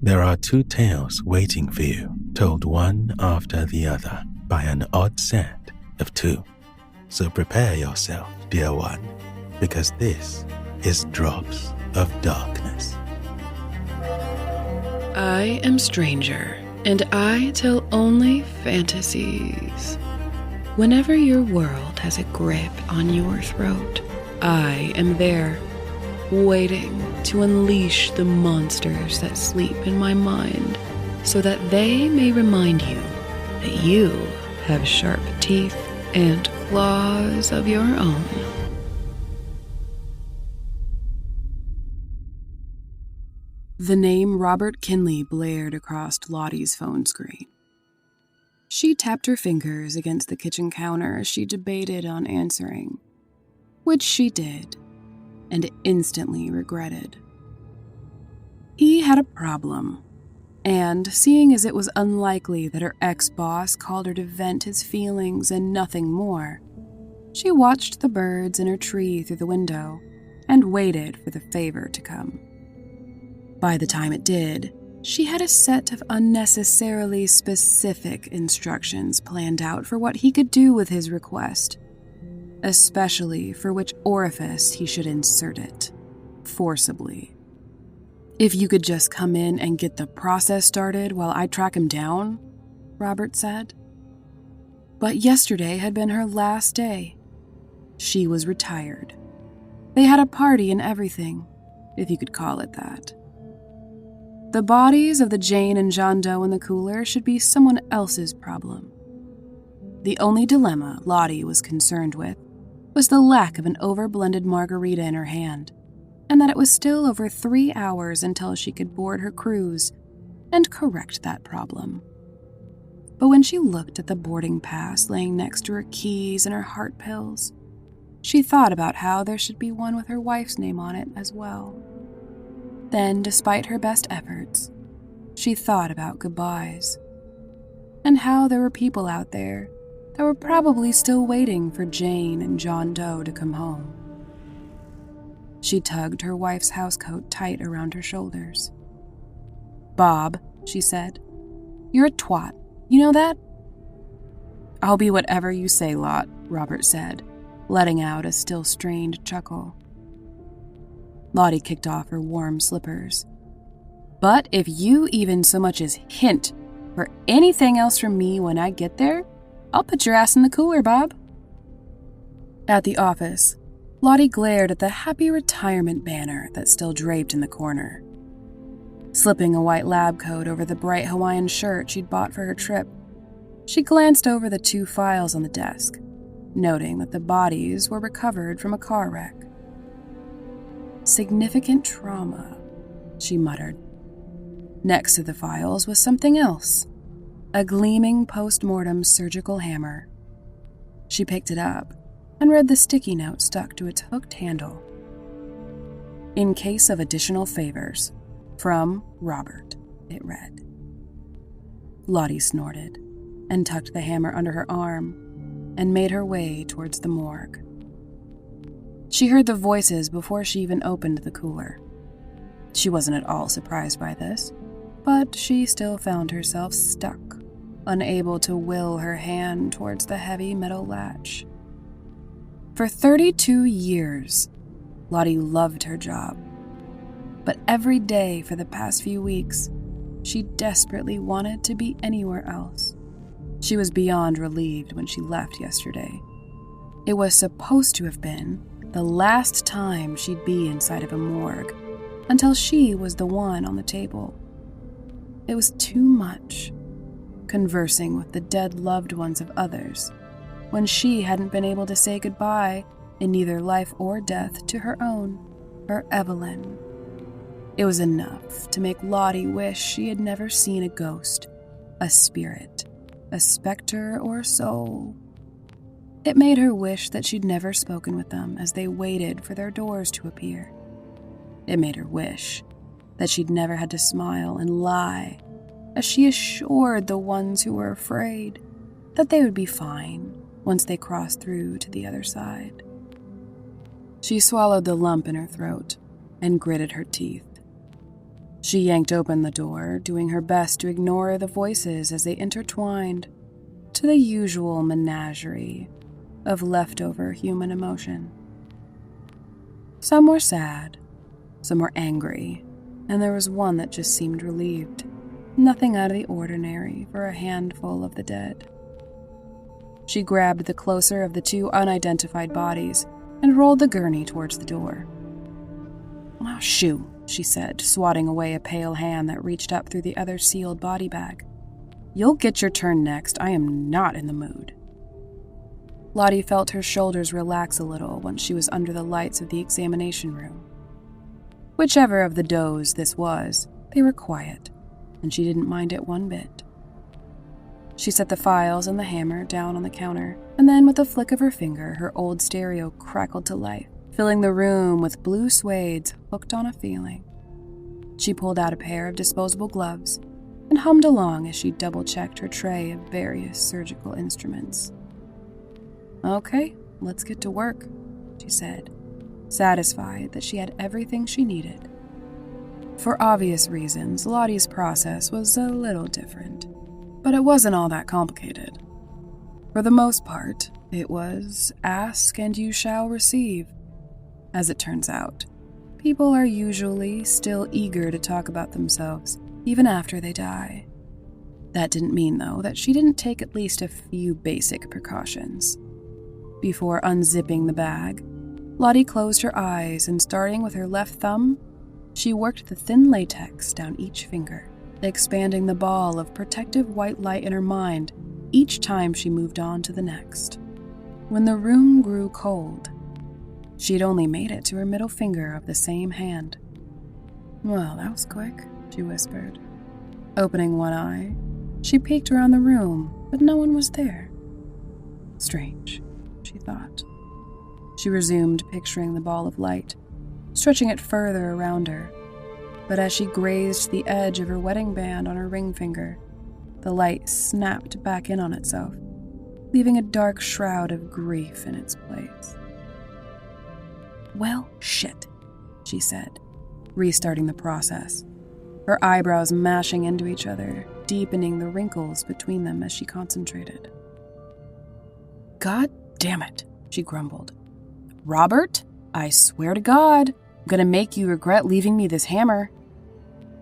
There are two tales waiting for you, told one after the other by an odd set of two. So prepare yourself, dear one, because this is Drops of Darkness. I am Stranger, and I tell only fantasies. Whenever your world has a grip on your throat, I am there, waiting to unleash the monsters that sleep in my mind, so that they may remind you that you have sharp teeth and claws of your own. The name Robert Kinley blared across Lottie's phone screen. She tapped her fingers against the kitchen counter as she debated on answering, which she did, and instantly regretted. He had a problem, and seeing as it was unlikely that her ex-boss called her to vent his feelings and nothing more, she watched the birds in her tree through the window and waited for the favor to come. By the time it did, she had a set of unnecessarily specific instructions planned out for what he could do with his request, especially for which orifice he should insert it, forcibly. "If you could just come in and get the process started while I track him down," Robert said. But yesterday had been her last day. She was retired. They had a party and everything, if you could call it that. The bodies of the Jane and John Doe in the cooler should be someone else's problem. The only dilemma Lottie was concerned with was the lack of an over-blended margarita in her hand, and that it was still over 3 hours until she could board her cruise and correct that problem. But when she looked at the boarding pass laying next to her keys and her heart pills, she thought about how there should be one with her wife's name on it as well. Then, despite her best efforts, she thought about goodbyes, and how there were people out there that were probably still waiting for Jane and John Doe to come home. She tugged her wife's housecoat tight around her shoulders. "Bob," she said, "you're a twat. You know that?" "I'll be whatever you say, Lot," Robert said, letting out a still strained chuckle. Lottie kicked off her warm slippers. "But if you even so much as hint for anything else from me when I get there, I'll put your ass in the cooler, Bob." At the office, Lottie glared at the happy retirement banner that still draped in the corner. Slipping a white lab coat over the bright Hawaiian shirt she'd bought for her trip, she glanced over the 2 files on the desk, noting that the bodies were recovered from a car wreck. "Significant trauma," she muttered. Next to the files was something else, a gleaming post-mortem surgical hammer. She picked it up and read the sticky note stuck to its hooked handle. "In case of additional favors, from Robert," it read. Lottie snorted and tucked the hammer under her arm and made her way towards the morgue. She heard the voices before she even opened the cooler. She wasn't at all surprised by this, but she still found herself stuck, unable to will her hand towards the heavy metal latch. For 32 years, Lottie loved her job, but every day for the past few weeks, she desperately wanted to be anywhere else. She was beyond relieved when she left yesterday. It was supposed to have been the last time she'd be inside of a morgue, until she was the one on the table. It was too much, conversing with the dead loved ones of others, when she hadn't been able to say goodbye in neither life or death to her own, her Evelyn. It was enough to make Lottie wish she had never seen a ghost, a spirit, a specter or soul. It made her wish that she'd never spoken with them as they waited for their doors to appear. It made her wish that she'd never had to smile and lie as she assured the ones who were afraid that they would be fine once they crossed through to the other side. She swallowed the lump in her throat and gritted her teeth. She yanked open the door, doing her best to ignore the voices as they intertwined to the usual menagerie of leftover human emotion. Some were sad, some were angry, and there was one that just seemed relieved. Nothing out of the ordinary for a handful of the dead. She grabbed the closer of the two unidentified bodies and rolled the gurney towards the door. "Oh, shoo," she said, swatting away a pale hand that reached up through the other sealed body bag. "You'll get your turn next. I am not in the mood." Lottie felt her shoulders relax a little once she was under the lights of the examination room. Whichever of the does this was, they were quiet, and she didn't mind it one bit. She set the files and the hammer down on the counter, and then with a flick of her finger, her old stereo crackled to life, filling the room with blue suedes hooked on a feeling. She pulled out a pair of disposable gloves and hummed along as she double-checked her tray of various surgical instruments. "Okay, let's get to work," she said, satisfied that she had everything she needed. For obvious reasons, Lottie's process was a little different, but it wasn't all that complicated. For the most part, it was ask and you shall receive. As it turns out, people are usually still eager to talk about themselves, even after they die. That didn't mean, though, that she didn't take at least a few basic precautions. Before unzipping the bag, Lottie closed her eyes and, starting with her left thumb, she worked the thin latex down each finger, expanding the ball of protective white light in her mind each time she moved on to the next. When the room grew cold, she'd only made it to her middle finger of the same hand. "Well, that was quick," she whispered. Opening one eye, she peeked around the room, but no one was there. Strange, she thought. She resumed picturing the ball of light, stretching it further around her. But as she grazed the edge of her wedding band on her ring finger, the light snapped back in on itself, leaving a dark shroud of grief in its place. "Well, shit," she said, restarting the process, her eyebrows mashing into each other, deepening the wrinkles between them as she concentrated. "God damn it," she grumbled. "Robert, I swear to God, I'm gonna make you regret leaving me this hammer."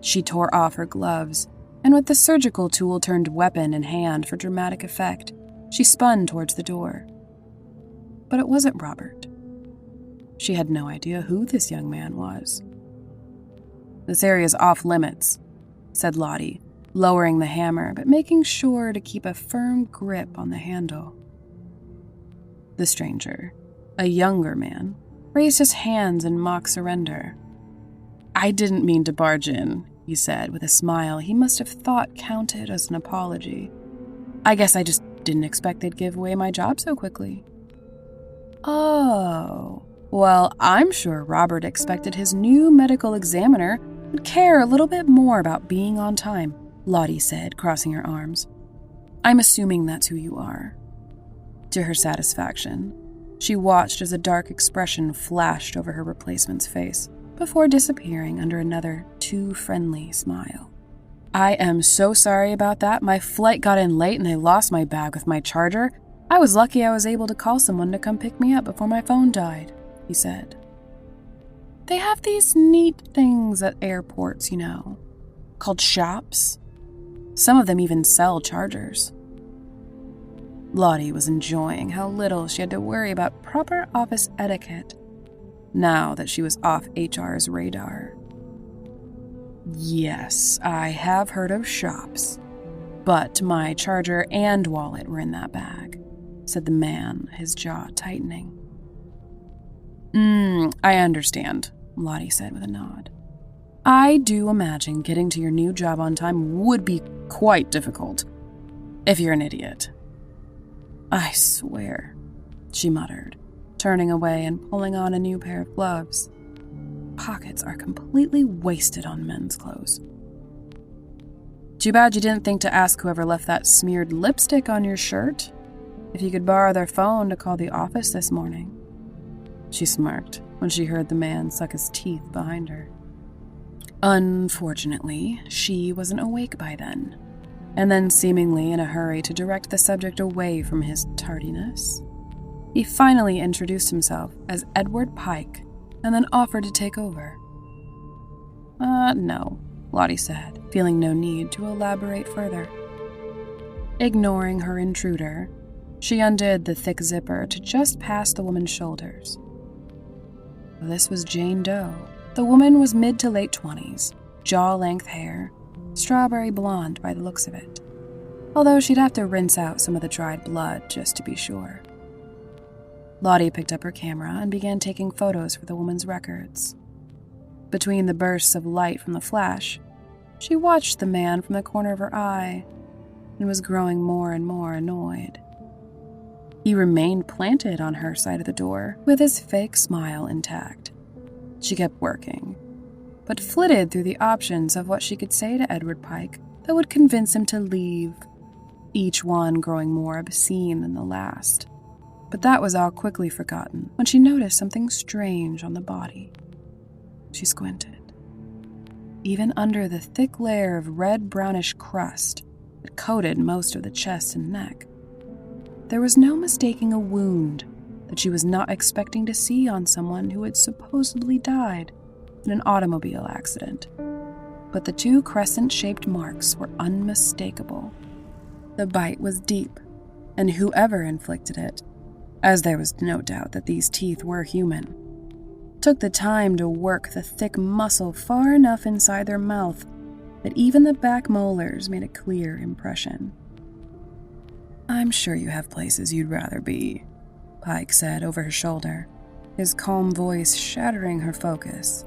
She tore off her gloves, and with the surgical tool turned weapon in hand for dramatic effect, she spun towards the door. But it wasn't Robert. She had no idea who this young man was. "This area's off limits," said Lottie, lowering the hammer but making sure to keep a firm grip on the handle. The stranger, a younger man, raised his hands in mock surrender. "I didn't mean to barge in," he said with a smile he must have thought counted as an apology. "I guess I just didn't expect they'd give away my job so quickly." "Oh, well, I'm sure Robert expected his new medical examiner would care a little bit more about being on time," Lottie said, crossing her arms. "I'm assuming that's who you are." To her satisfaction, she watched as a dark expression flashed over her replacement's face before disappearing under another too friendly smile. "I am so sorry about that. My flight got in late and they lost my bag with my charger. I was lucky I was able to call someone to come pick me up before my phone died," he said. "They have these neat things at airports, called shops. Some of them even sell chargers." Lottie was enjoying how little she had to worry about proper office etiquette now that she was off HR's radar. "Yes, I have heard of shops, but my charger and wallet were in that bag," said the man, his jaw tightening. I understand," Lottie said with a nod. "I do imagine getting to your new job on time would be quite difficult, if you're an idiot." "I swear," she muttered, turning away and pulling on a new pair of gloves. Pockets are completely wasted on men's clothes. "Too bad you didn't think to ask whoever left that smeared lipstick on your shirt if you could borrow their phone to call the office this morning." She smirked when she heard the man suck his teeth behind her. Unfortunately, she wasn't awake by then, and then seemingly in a hurry to direct the subject away from his tardiness, he finally introduced himself as Edward Pike and then offered to take over. No, Lottie said, feeling no need to elaborate further. Ignoring her intruder, she undid the thick zipper to just past the woman's shoulders. This was Jane Doe. The woman was mid to late 20s, jaw-length hair, strawberry blonde by the looks of it, although she'd have to rinse out some of the dried blood just to be sure. Lottie picked up her camera and began taking photos for the woman's records. Between the bursts of light from the flash, she watched the man from the corner of her eye and was growing more and more annoyed. He remained planted on her side of the door with his fake smile intact. She kept working, but flitted through the options of what she could say to Edward Pike that would convince him to leave, each one growing more obscene than the last. But that was all quickly forgotten when she noticed something strange on the body. She squinted. Even under the thick layer of red-brownish crust that coated most of the chest and neck, there was no mistaking a wound that she was not expecting to see on someone who had supposedly died in an automobile accident. But the two crescent-shaped marks were unmistakable. The bite was deep, and whoever inflicted it, as there was no doubt that these teeth were human, took the time to work the thick muscle far enough inside their mouth that even the back molars made a clear impression. "I'm sure you have places you'd rather be," Pike said over her shoulder, his calm voice shattering her focus.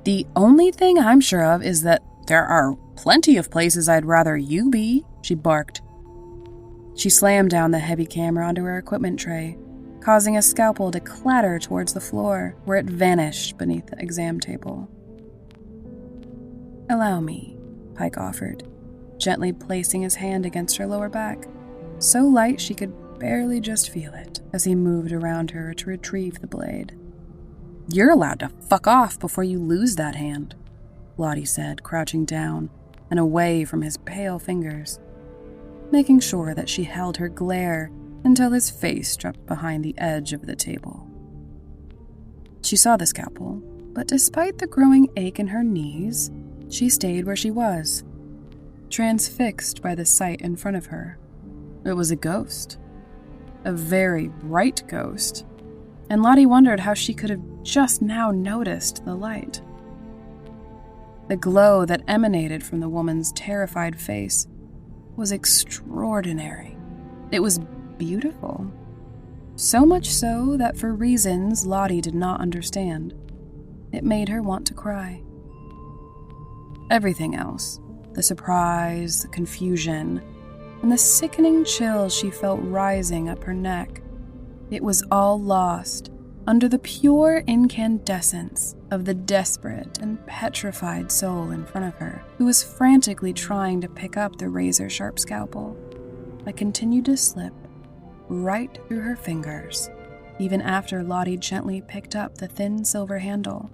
"The only thing I'm sure of is that there are plenty of places I'd rather you be," she barked. She slammed down the heavy camera onto her equipment tray, causing a scalpel to clatter towards the floor, where it vanished beneath the exam table. "Allow me," Pike offered, gently placing his hand against her lower back, so light she could barely just feel it as he moved around her to retrieve the blade. "You're allowed to fuck off before you lose that hand," Lottie said, crouching down and away from his pale fingers, making sure that she held her glare until his face dropped behind the edge of the table. She saw the scalpel, but despite the growing ache in her knees, she stayed where she was, transfixed by the sight in front of her. It was a ghost. A very bright ghost, and Lottie wondered how she could have just now noticed the light. The glow that emanated from the woman's terrified face was extraordinary. It was beautiful. So much so that for reasons Lottie did not understand, it made her want to cry. Everything else, the surprise, the confusion, and the sickening chill she felt rising up her neck, it was all lost under the pure incandescence of the desperate and petrified soul in front of her, who was frantically trying to pick up the razor-sharp scalpel that continued to slip right through her fingers, even after Lottie gently picked up the thin silver handle.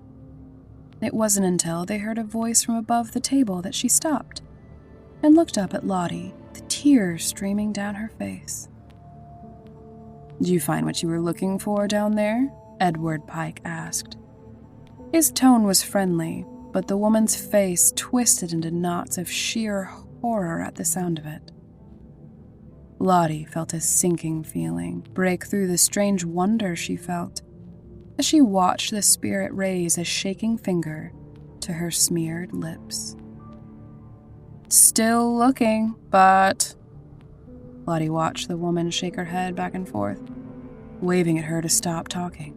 It wasn't until they heard a voice from above the table that she stopped and looked up at Lottie, the tears streaming down her face. "Did you find what you were looking for down there?" Edward Pike asked. His tone was friendly, but the woman's face twisted into knots of sheer horror at the sound of it. Lottie felt a sinking feeling break through the strange wonder she felt as she watched the spirit raise a shaking finger to her smeared lips. "Still looking, but..." Lottie watched the woman shake her head back and forth, waving at her to stop talking.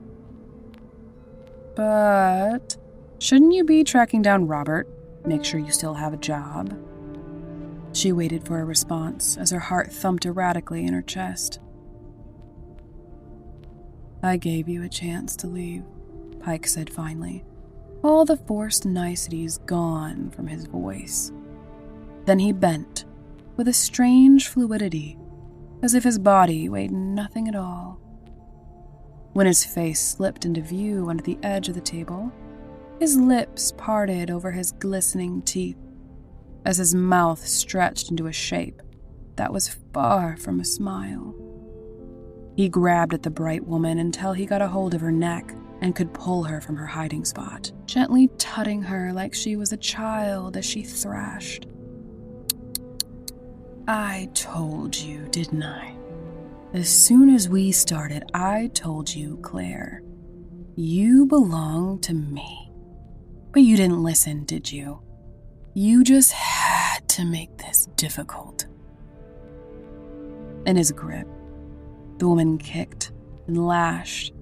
"But shouldn't you be tracking down Robert? Make sure you still have a job?" She waited for a response as her heart thumped erratically in her chest. "I gave you a chance to leave," Pike said finally, all the forced niceties gone from his voice. Then he bent, with a strange fluidity, as if his body weighed nothing at all. When his face slipped into view under the edge of the table, His lips parted over his glistening teeth as his mouth stretched into a shape that was far from a smile. He grabbed at the bright woman until he got a hold of her neck and could pull her from her hiding spot, gently tutting her like she was a child as she thrashed. "I told you, didn't I? As soon as we started, I told you, Claire. You belong to me. But you didn't listen, did you? You just had to make this difficult." In his grip, the woman kicked and lashed,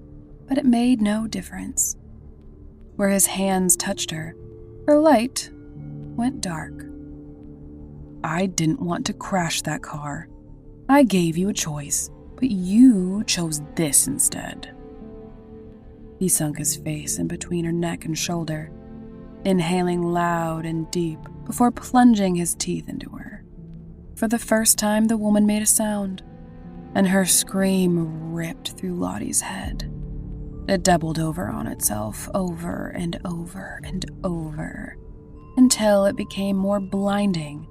but it made no difference. Where his hands touched her, her light went dark. "I didn't want to crash that car. I gave you a choice, but you chose this instead." He sunk his face in between her neck and shoulder, inhaling loud and deep before plunging his teeth into her. For the first time, the woman made a sound, and her scream ripped through Lottie's head. It doubled over on itself over and over and over, until it became more blinding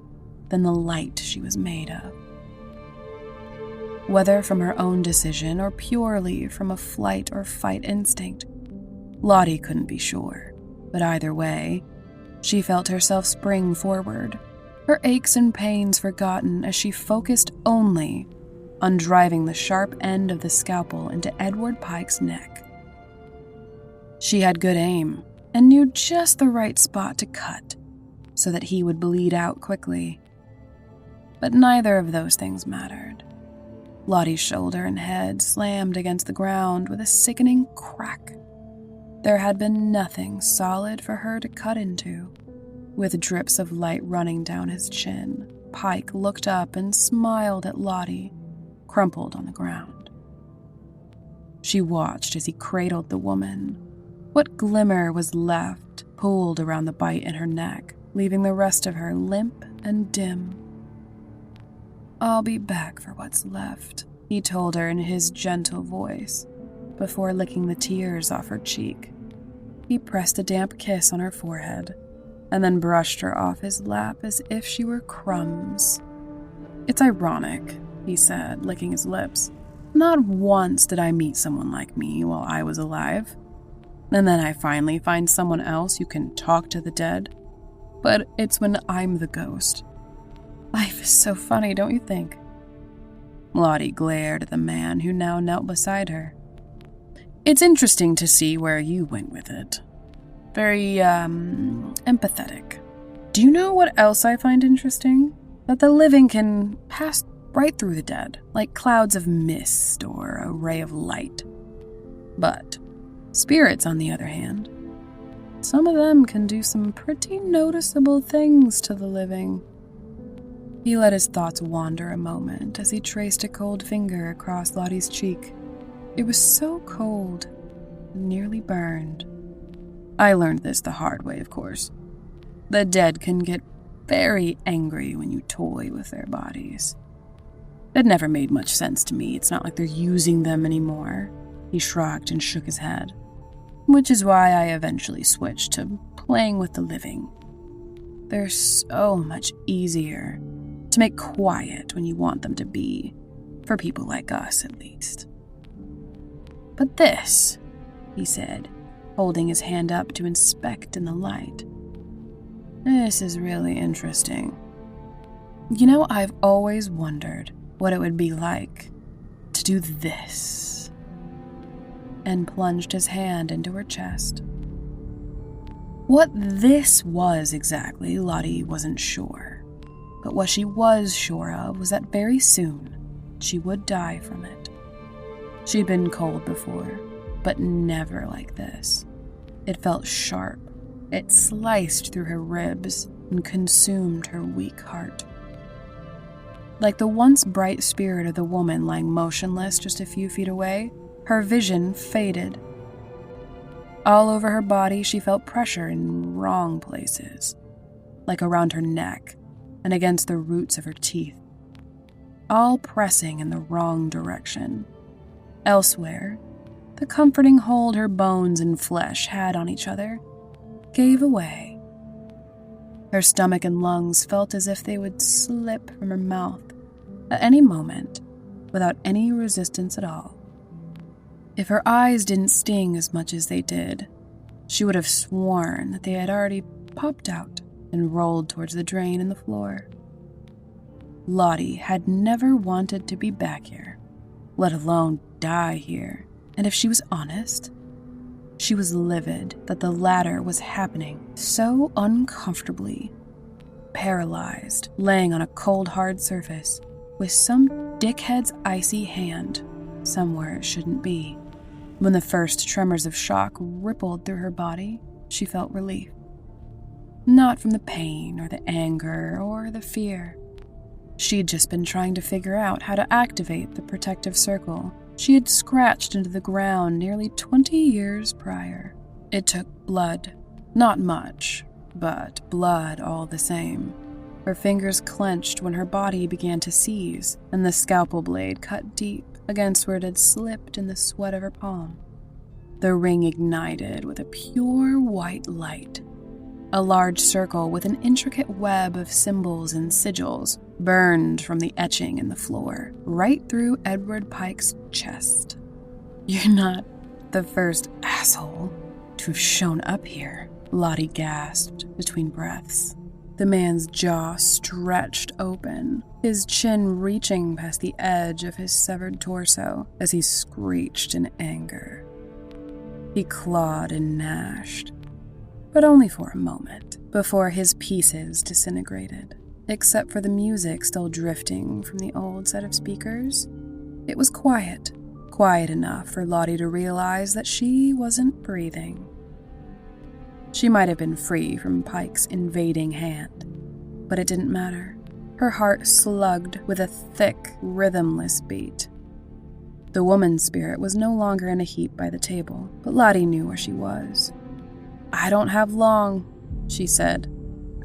than the light she was made of. Whether from her own decision or purely from a flight or fight instinct, Lottie couldn't be sure, but either way, she felt herself spring forward, her aches and pains forgotten as she focused only on driving the sharp end of the scalpel into Edward Pike's neck. She had good aim and knew just the right spot to cut so that he would bleed out quickly. But neither of those things mattered. Lottie's shoulder and head slammed against the ground with a sickening crack. There had been nothing solid for her to cut into. With drips of light running down his chin, Pike looked up and smiled at Lottie, crumpled on the ground. She watched as he cradled the woman. What glimmer was left pulled around the bite in her neck, leaving the rest of her limp and dim. "I'll be back for what's left," he told her in his gentle voice, before licking the tears off her cheek. He pressed a damp kiss on her forehead, and then brushed her off his lap as if she were crumbs. "It's ironic," he said, licking his lips. "Not once did I meet someone like me while I was alive. And then I finally find someone else who can talk to the dead. But it's when I'm the ghost. Life is so funny, don't you think?" Lottie glared at the man who now knelt beside her. "It's interesting to see where you went with it. Very, empathetic. Do you know what else I find interesting? That the living can pass right through the dead, like clouds of mist or a ray of light. But spirits, on the other hand, some of them can do some pretty noticeable things to the living." He let his thoughts wander a moment as he traced a cold finger across Lottie's cheek. It was so cold, it nearly burned. "I learned this the hard way, of course. The dead can get very angry when you toy with their bodies. It never made much sense to me. It's not like they're using them anymore." He shrugged and shook his head. "Which is why I eventually switched to playing with the living. They're so much easier to make quiet when you want them to be, for people like us at least. But this," he said, holding his hand up to inspect in the light, "this is really interesting. You know, I've always wondered what it would be like to do this," and plunged his hand into her chest. What this was exactly, Lottie wasn't sure. But what she was sure of was that very soon she would die from it. She'd been cold before, but never like this. It felt sharp. It sliced through her ribs and consumed her weak heart. Like the once bright spirit of the woman lying motionless just a few feet away, her vision faded. All over her body, she felt pressure in wrong places, like around her neck and against the roots of her teeth, all pressing in the wrong direction. Elsewhere, the comforting hold her bones and flesh had on each other gave away. Her stomach and lungs felt as if they would slip from her mouth at any moment without any resistance at all. If her eyes didn't sting as much as they did, she would have sworn that they had already popped out and rolled towards the drain in the floor. Lottie had never wanted to be back here, let alone die here, and if she was honest, she was livid that the latter was happening so uncomfortably, paralyzed, laying on a cold, hard surface with some dickhead's icy hand somewhere it shouldn't be. When the first tremors of shock rippled through her body, she felt relief. Not from the pain or the anger or the fear. She'd just been trying to figure out how to activate the protective circle she had scratched into the ground nearly 20 years prior. It took blood. Not much, but blood all the same. Her fingers clenched when her body began to seize, and the scalpel blade cut deep against where it had slipped in the sweat of her palm. The ring ignited with a pure white light. A large circle with an intricate web of symbols and sigils burned from the etching in the floor, right through Edward Pike's chest. "You're not the first asshole to have shown up here," Lottie gasped between breaths. The man's jaw stretched open, his chin reaching past the edge of his severed torso as he screeched in anger. He clawed and gnashed, but only for a moment, before his pieces disintegrated. Except for the music still drifting from the old set of speakers, it was quiet enough for Lottie to realize that she wasn't breathing. She might have been free from Pike's invading hand, but it didn't matter. Her heart slugged with a thick, rhythmless beat. The woman's spirit was no longer in a heap by the table, but Lottie knew where she was. "I don't have long," she said.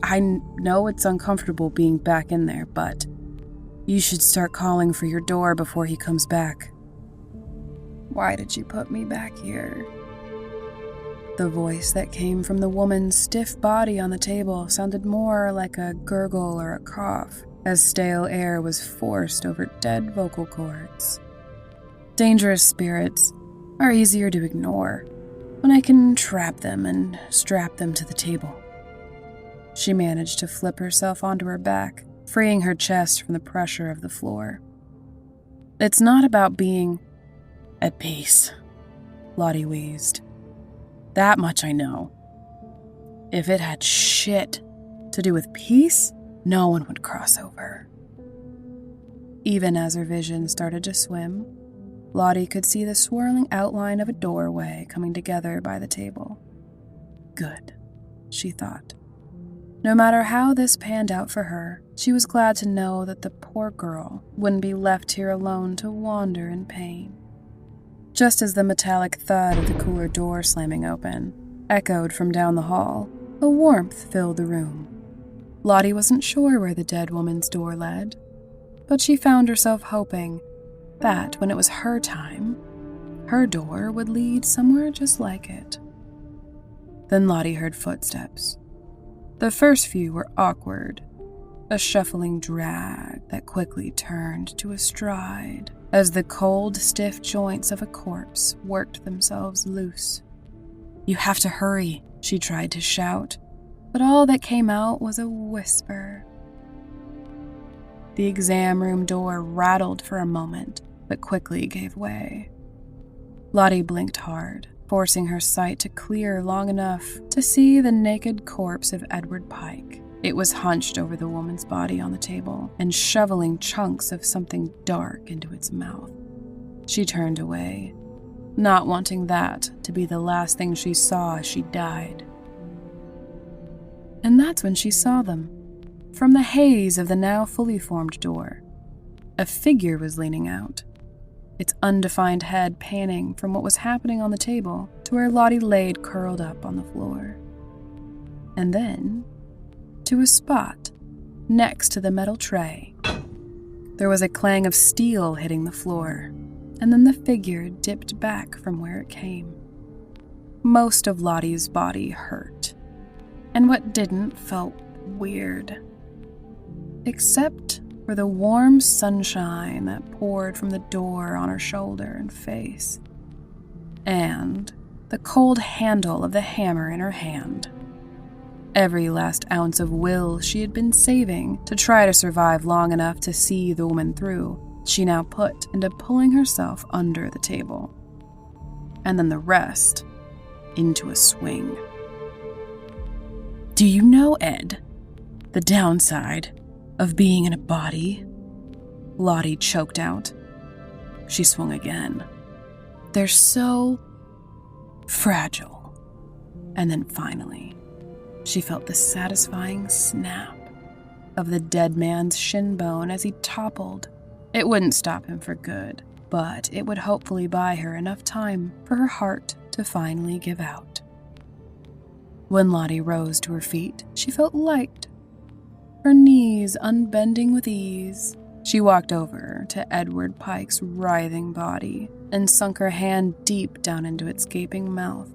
"I know it's uncomfortable being back in there, but you should start calling for your door before he comes back." "Why did you put me back here?" The voice that came from the woman's stiff body on the table sounded more like a gurgle or a cough, as stale air was forced over dead vocal cords. "Dangerous spirits are easier to ignore when I can trap them and strap them to the table." She managed to flip herself onto her back, freeing her chest from the pressure of the floor. "It's not about being at peace," Lottie wheezed. "That much I know. If it had shit to do with peace, no one would cross over." Even as her vision started to swim, Lottie could see the swirling outline of a doorway coming together by the table. Good, she thought. No matter how this panned out for her, she was glad to know that the poor girl wouldn't be left here alone to wander in pain. Just as the metallic thud of the cooler door slamming open echoed from down the hall, a warmth filled the room. Lottie wasn't sure where the dead woman's door led, but she found herself hoping that when it was her time, her door would lead somewhere just like it. Then Lottie heard footsteps. The first few were awkward, a shuffling drag that quickly turned to a stride as the cold, stiff joints of a corpse worked themselves loose. "You have to hurry," she tried to shout, but all that came out was a whisper. The exam room door rattled for a moment, but quickly gave way. Lottie blinked hard, forcing her sight to clear long enough to see the naked corpse of Edward Pike. It was hunched over the woman's body on the table and shoveling chunks of something dark into its mouth. She turned away, not wanting that to be the last thing she saw as she died. And that's when she saw them. From the haze of the now fully formed door, a figure was leaning out, its undefined head panning from what was happening on the table to where Lottie laid curled up on the floor. And then, to a spot next to the metal tray. There was a clang of steel hitting the floor, and then the figure dipped back from where it came. Most of Lottie's body hurt, and what didn't felt weird. Except for the warm sunshine that poured from the door on her shoulder and face, and the cold handle of the hammer in her hand. Every last ounce of will she had been saving to try to survive long enough to see the woman through, she now put into pulling herself under the table, and then the rest into a swing. Do you know, Ed, the downside of being in a body? Lottie choked out. She swung again. They're so fragile. And then finally, she felt the satisfying snap of the dead man's shin bone as he toppled. It wouldn't stop him for good, but it would hopefully buy her enough time for her heart to finally give out. When Lottie rose to her feet, she felt light, her knees unbending with ease. She walked over to Edward Pike's writhing body and sunk her hand deep down into its gaping mouth.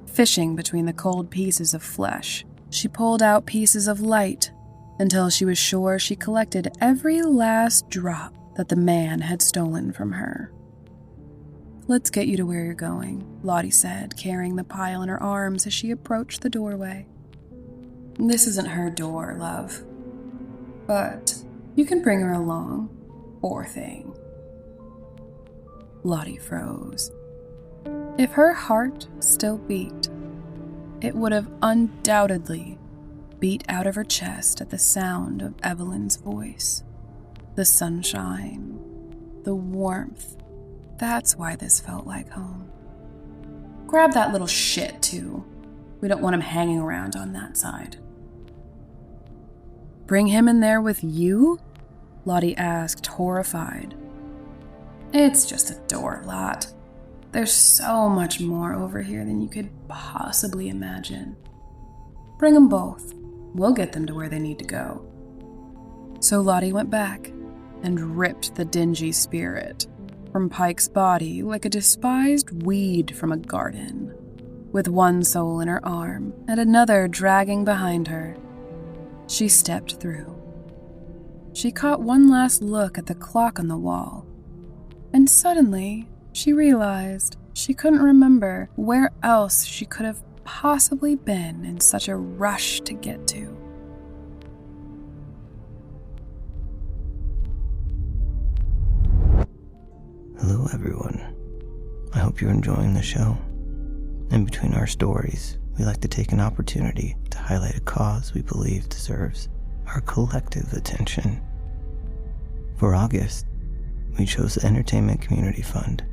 Fishing between the cold pieces of flesh, she pulled out pieces of light until she was sure she collected every last drop that the man had stolen from her. Let's get you to where you're going, Lottie said, carrying the pile in her arms as she approached the doorway. This isn't her door, love, but you can bring her along, poor thing. Lottie froze. If her heart still beat, it would have undoubtedly beat out of her chest at the sound of Evelyn's voice. The sunshine, the warmth, that's why this felt like home. Grab that little shit, too. We don't want him hanging around on that side. Bring him in there with you? Lottie asked, horrified. It's just a door, Lot. There's so much more over here than you could possibly imagine. Bring them both. We'll get them to where they need to go. So Lottie went back and ripped the dingy spirit from Pike's body like a despised weed from a garden, with one soul in her arm and another dragging behind her. She stepped through. She caught one last look at the clock on the wall, and suddenly she realized she couldn't remember where else she could have possibly been in such a rush to get to. Hello everyone. I hope you're enjoying the show. In between our stories, we like to take an opportunity to highlight a cause we believe deserves our collective attention. For August, we chose the Entertainment Community Fund.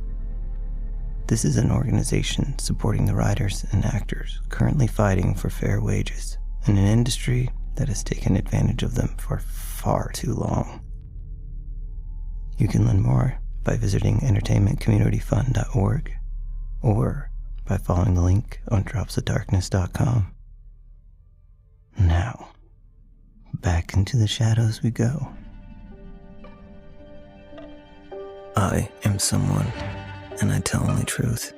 This is an organization supporting the writers and actors currently fighting for fair wages in an industry that has taken advantage of them for far too long. You can learn more by visiting entertainmentcommunityfund.org or by following the link on dropsofdarkness.com. Now, back into the shadows we go. I am someone, and I tell only truth.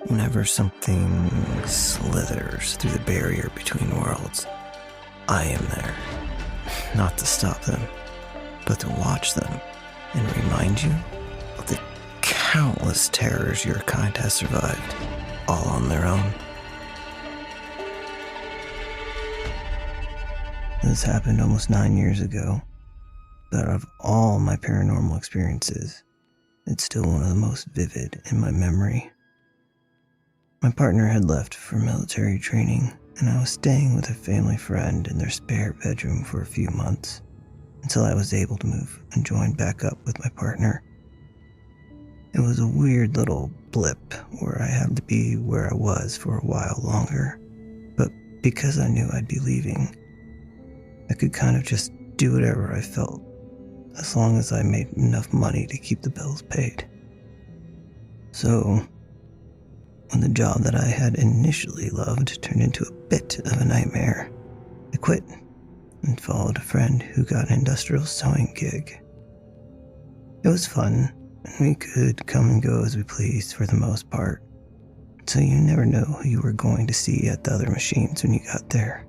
Whenever something slithers through the barrier between worlds, I am there, not to stop them, but to watch them and remind you of the countless terrors your kind has survived, all on their own. This happened almost 9 years ago, but out of all my paranormal experiences, it's still one of the most vivid in my memory. My partner had left for military training, and I was staying with a family friend in their spare bedroom for a few months, until I was able to move and join back up with my partner. It was a weird little blip where I had to be where I was for a while longer, but because I knew I'd be leaving, I could kind of just do whatever I felt, as long as I made enough money to keep the bills paid. So, when the job that I had initially loved turned into a bit of a nightmare, I quit and followed a friend who got an industrial sewing gig. It was fun, and we could come and go as we pleased for the most part. so you never know who you were going to see at the other machines when you got there.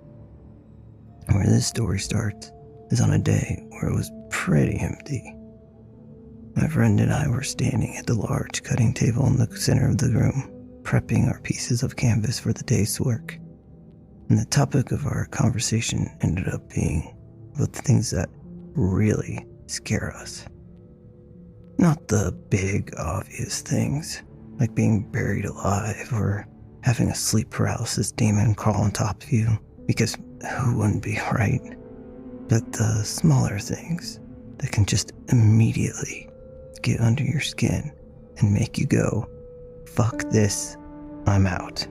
Where this story starts is on a day where it was pretty empty. My friend and I were standing at the large cutting table in the center of the room, prepping our pieces of canvas for the day's work. And the topic of our conversation ended up being about the things that really scare us. Not the big, obvious things, like being buried alive or having a sleep paralysis demon crawl on top of you, because who wouldn't be, right? But the smaller things that can just immediately get under your skin and make you go, fuck this, I'm out.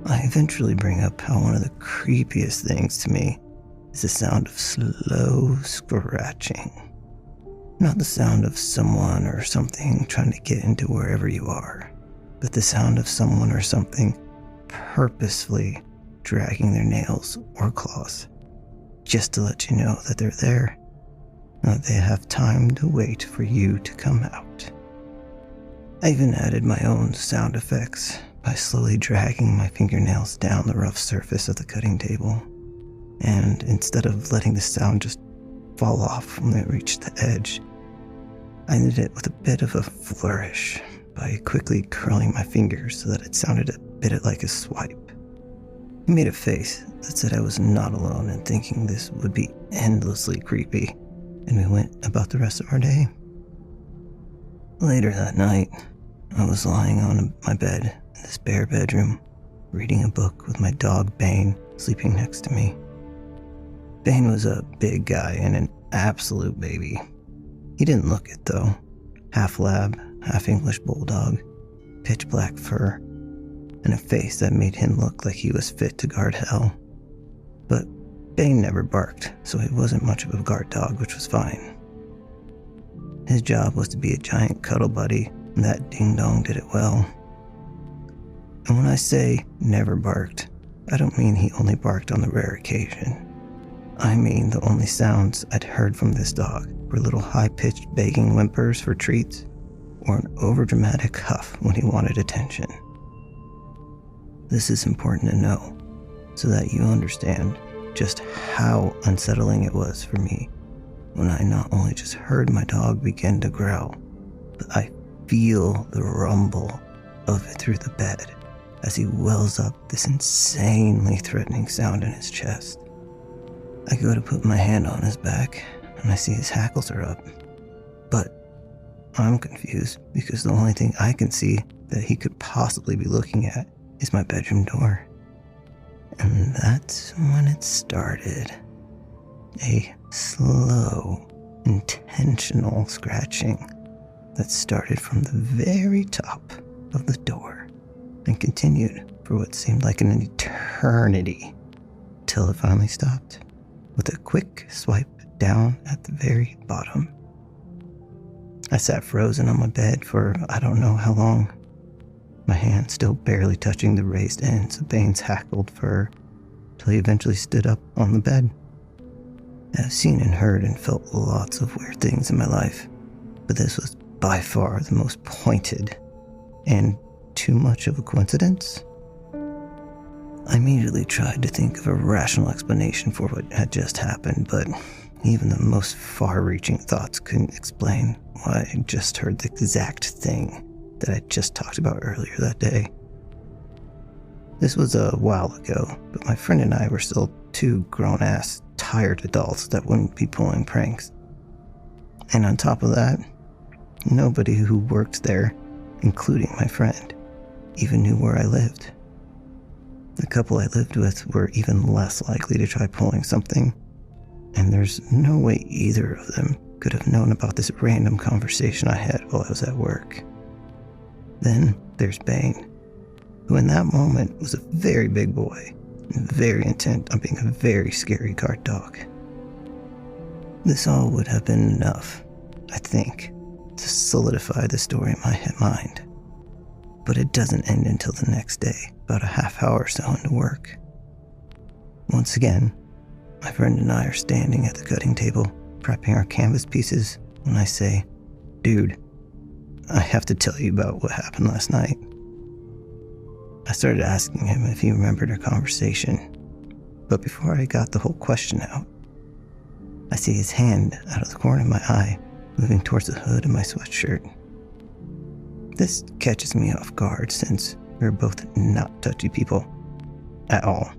I eventually bring up how one of the creepiest things to me is the sound of slow scratching. Not the sound of someone or something trying to get into wherever you are, but the sound of someone or something purposefully dragging their nails or claws, just to let you know that they're there, and that they have time to wait for you to come out. I even added my own sound effects by slowly dragging my fingernails down the rough surface of the cutting table, and instead of letting the sound just fall off when it reached the edge, I did it with a bit of a flourish by quickly curling my fingers so that it sounded a bit like a swipe. He made a face that said I was not alone in thinking this would be endlessly creepy, and we went about the rest of our day. Later that night, I was lying on my bed in the spare bedroom, reading a book with my dog Bane sleeping next to me. Bane was a big guy and an absolute baby. He didn't look it though. Half lab, half English bulldog, pitch black fur, and a face that made him look like he was fit to guard hell. But Bane never barked, so he wasn't much of a guard dog, which was fine. His job was to be a giant cuddle buddy, and that ding-dong did it well. And when I say never barked, I don't mean he only barked on the rare occasion. I mean the only sounds I'd heard from this dog were little high-pitched begging whimpers for treats, or an overdramatic huff when he wanted attention. This is important to know, so that you understand just how unsettling it was for me when I not only just heard my dog begin to growl, but I feel the rumble of it through the bed as he wells up this insanely threatening sound in his chest. I go to put my hand on his back, and I see his hackles are up. But I'm confused because the only thing I can see that he could possibly be looking at is my bedroom door. And that's when it started. A slow, intentional scratching that started from the very top of the door and continued for what seemed like an eternity till it finally stopped with a quick swipe down at the very bottom. I sat frozen on my bed for I don't know how long, my hand still barely touching the raised ends of Bane's hackled fur, till he eventually stood up on the bed. I've seen and heard and felt lots of weird things in my life, but this was by far the most pointed and too much of a coincidence. I immediately tried to think of a rational explanation for what had just happened, but even the most far-reaching thoughts couldn't explain why I just heard the exact thing that I just talked about earlier that day. This was a while ago, but my friend and I were still two grown-ass, tired adults that wouldn't be pulling pranks. And on top of that, nobody who worked there, including my friend, even knew where I lived. The couple I lived with were even less likely to try pulling something, and there's no way either of them could have known about this random conversation I had while I was at work. Then there's Bane, who in that moment was a very big boy and very intent on being a very scary guard dog. This all would have been enough, I think, to solidify the story in my mind. But it doesn't end until the next day, about a half hour or so into work. Once again, my friend and I are standing at the cutting table, prepping our canvas pieces, when I say, "Dude, I have to tell you about what happened last night." I started asking him if he remembered our conversation, but before I got the whole question out, I see his hand out of the corner of my eye moving towards the hood of my sweatshirt. This catches me off guard since we're both not touchy people at all.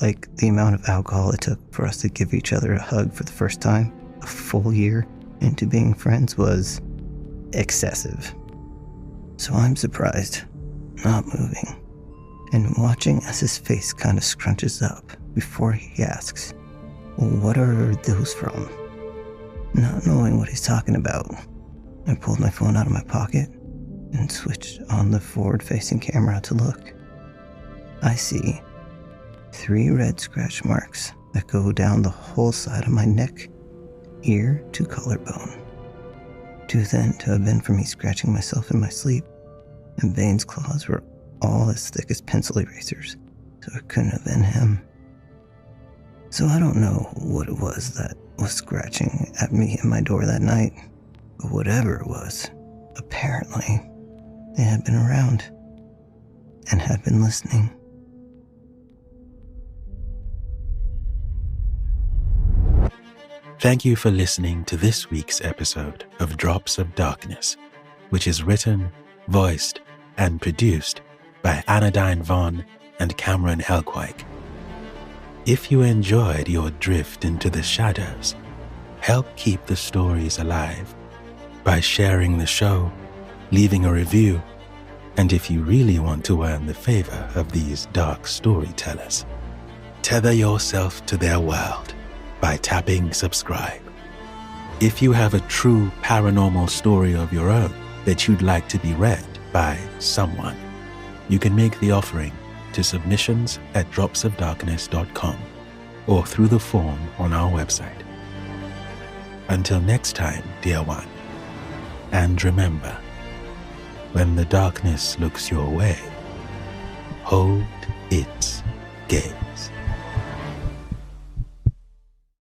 Like, the amount of alcohol it took for us to give each other a hug for the first time a full year into being friends was excessive. So I'm surprised, not moving, and watching as his face kind of scrunches up before he asks, "What are those from?" Not knowing what he's talking about, I pulled my phone out of my pocket and switched on the forward-facing camera to look. I see 3 red scratch marks that go down the whole side of my neck, ear to collarbone. 2 then to have been from me scratching myself in my sleep, and Bane's claws were all as thick as pencil erasers, so it couldn't have been him. So I don't know what it was that was scratching at me in my door that night, but whatever it was, apparently they had been around and had been listening. Thank you for listening to this week's episode of Drops of Darkness, which is written, voiced, and produced by Anodyne Vaughn and Cameron Helkuik. If you enjoyed your drift into the shadows, help keep the stories alive by sharing the show, leaving a review, and if you really want to earn the favor of these dark storytellers, tether yourself to their world by tapping subscribe. If you have a true paranormal story of your own that you'd like to be read by someone, you can make the offering to submissions@dropsofdarkness.com or through the form on our website. Until next time, dear one, and remember, when the darkness looks your way, hold its gaze.